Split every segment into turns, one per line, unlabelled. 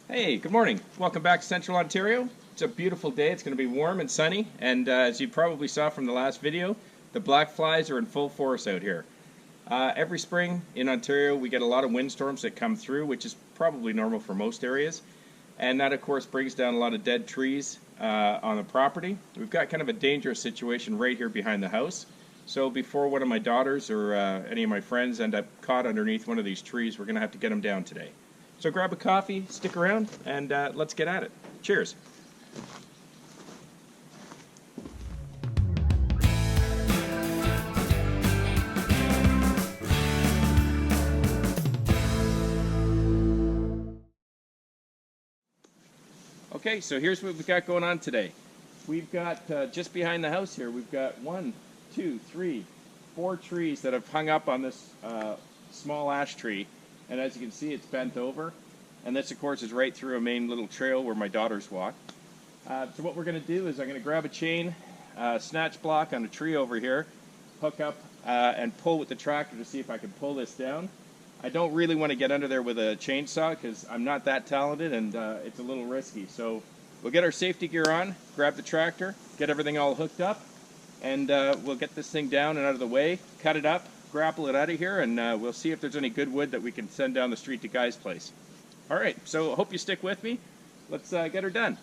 Hey, good morning. Welcome back to Central Ontario. It's a beautiful day. It's going to be warm and sunny, and as you probably saw from the last video, the black flies are in full force out here. Every spring in Ontario we get a lot of windstorms that come through, which is probably normal for most areas, and that of course brings down a lot of dead trees on the property. We've got kind of a dangerous situation right here behind the house, so before one of my daughters or any of my friends end up caught underneath one of these trees, we're going to have to get them down today. So grab a coffee, stick around, and let's get at it. Cheers. Okay, so here's what we've got going on today. We've got, just behind the house here, we've got 1, 2, 3, 4 trees that have hung up on this small ash tree. And as you can see, it's bent over. And this, of course, is right through a main little trail where my daughters walk. So what we're going to do is I'm going to grab a chain, snatch block on a tree over here, hook up and pull with the tractor to see if I can pull this down. I don't really want to get under there with a chainsaw because I'm not that talented and it's a little risky. So we'll get our safety gear on, grab the tractor, get everything all hooked up, and we'll get this thing down and out of the way, cut it up, grapple it out of here, and we'll see if there's any good wood that we can send down the street to Guy's place. All right, so I hope you stick with me. Let's get her done.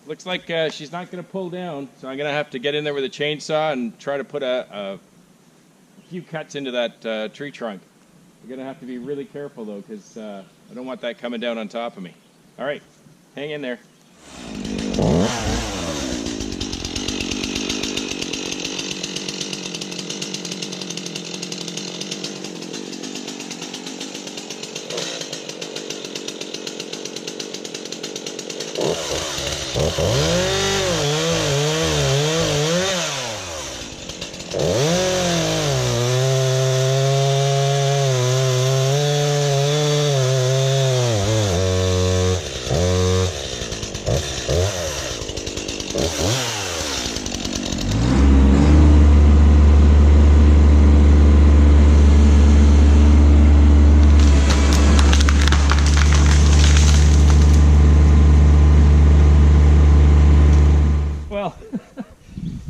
Looks like she's not going to pull down, so I'm going to have to get in there with a chainsaw and try to put a few cuts into that tree trunk. I'm going to have to be really careful, though, because I don't want that coming down on top of me. All right, hang in there.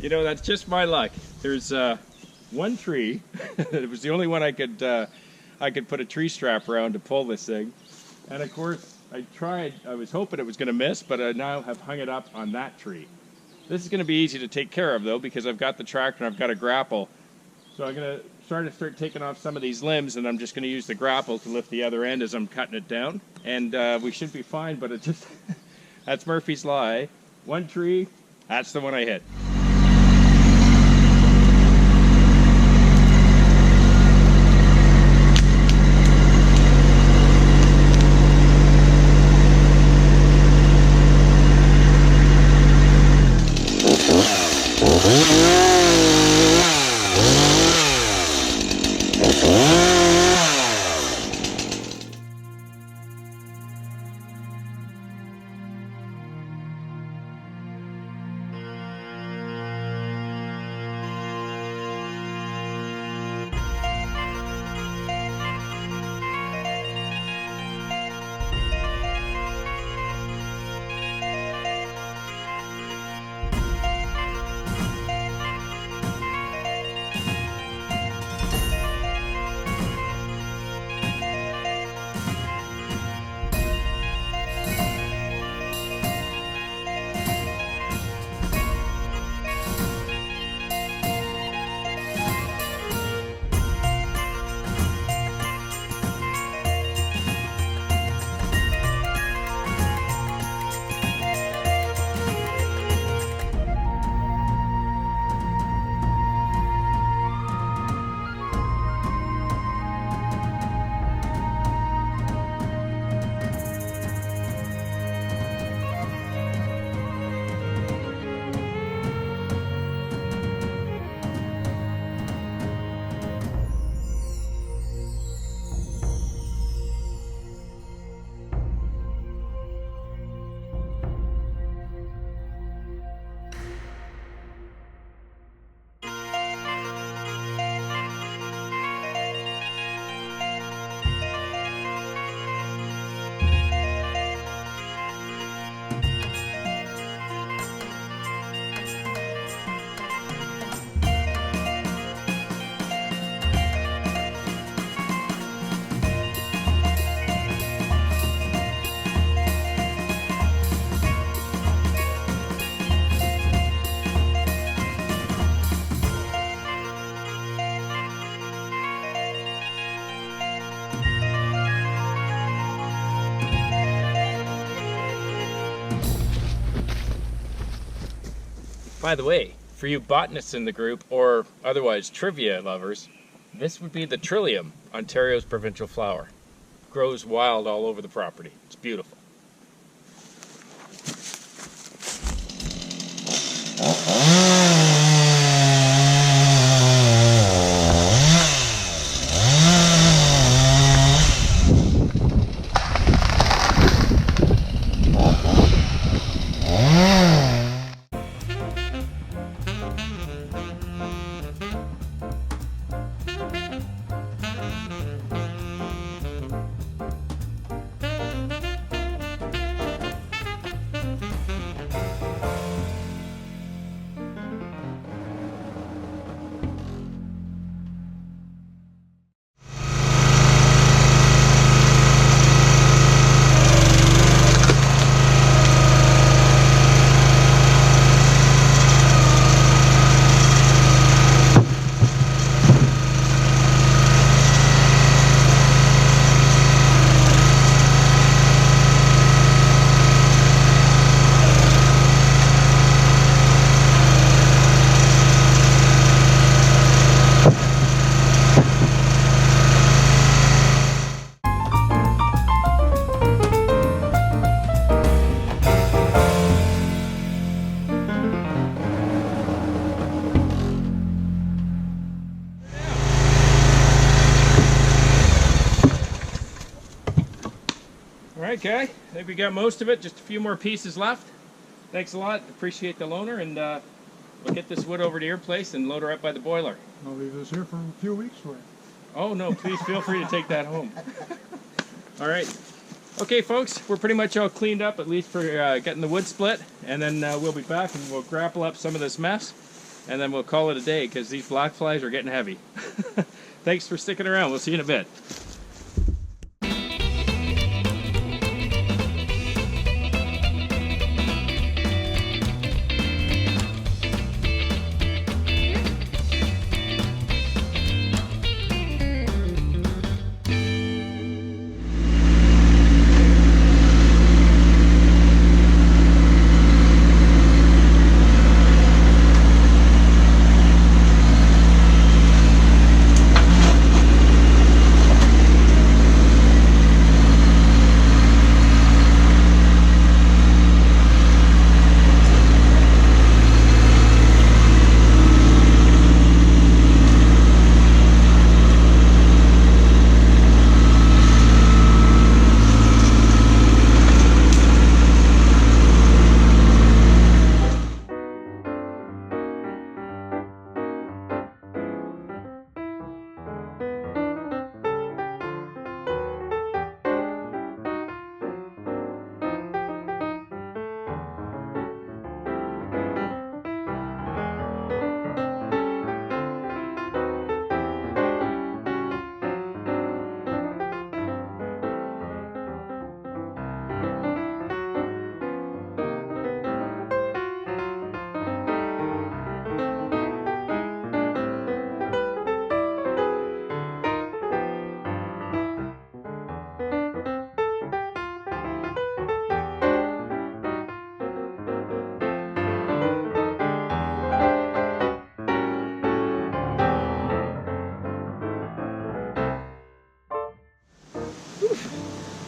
You know, that's just my luck. There's one tree. It was the only one I could put a tree strap around to pull this thing. And of course, I was hoping it was going to miss, but I now have hung it up on that tree. This is going to be easy to take care of though, because I've got the tractor and I've got a grapple. So I'm going to start taking off some of these limbs, and I'm just going to use the grapple to lift the other end as I'm cutting it down. And we should be fine, but it just, that's Murphy's Law, eh? One tree, that's the one I hit. By the way, for you botanists in the group, or otherwise trivia lovers, this would be the Trillium, Ontario's provincial flower. Grows wild all over the property. It's beautiful. Alright, Kay, I think we got most of it, just a few more pieces left. Thanks a lot, appreciate the loaner, and we'll get this wood over to your place and load her up by the boiler.
I'll leave this here for a few weeks for you.
Oh no, please feel free to take that home. Alright, okay folks, we're pretty much all cleaned up, at least for getting the wood split, and then we'll be back and we'll grapple up some of this mess, and then we'll call it a day, because these black flies are getting heavy. Thanks for sticking around, we'll see you in a bit.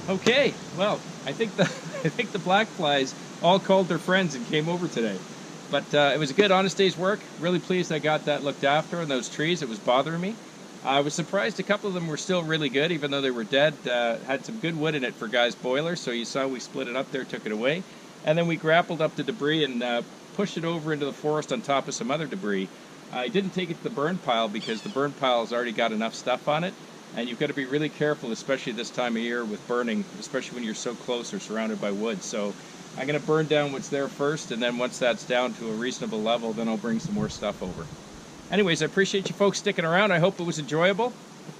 Okay, well, I think the I think the black flies all called their friends and came over today. But it was a good, honest day's work. Really pleased I got that looked after, and those trees, it was bothering me. I was surprised a couple of them were still really good, even though they were dead. Had some good wood in it for Guy's boiler, so you saw we split it up there, took it away. And then we grappled up the debris and pushed it over into the forest on top of some other debris. I didn't take it to the burn pile because the burn pile has already got enough stuff on it. And you've got to be really careful, especially this time of year with burning, especially when you're so close or surrounded by wood. So I'm going to burn down what's there first, and then once that's down to a reasonable level, then I'll bring some more stuff over. Anyways, I appreciate you folks sticking around. I hope it was enjoyable.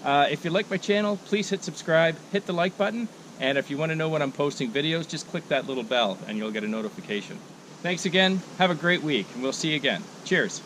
If you like my channel, please hit subscribe, hit the like button, and if you want to know when I'm posting videos, just click that little bell and you'll get a notification. Thanks again. Have a great week, and we'll see you again. Cheers.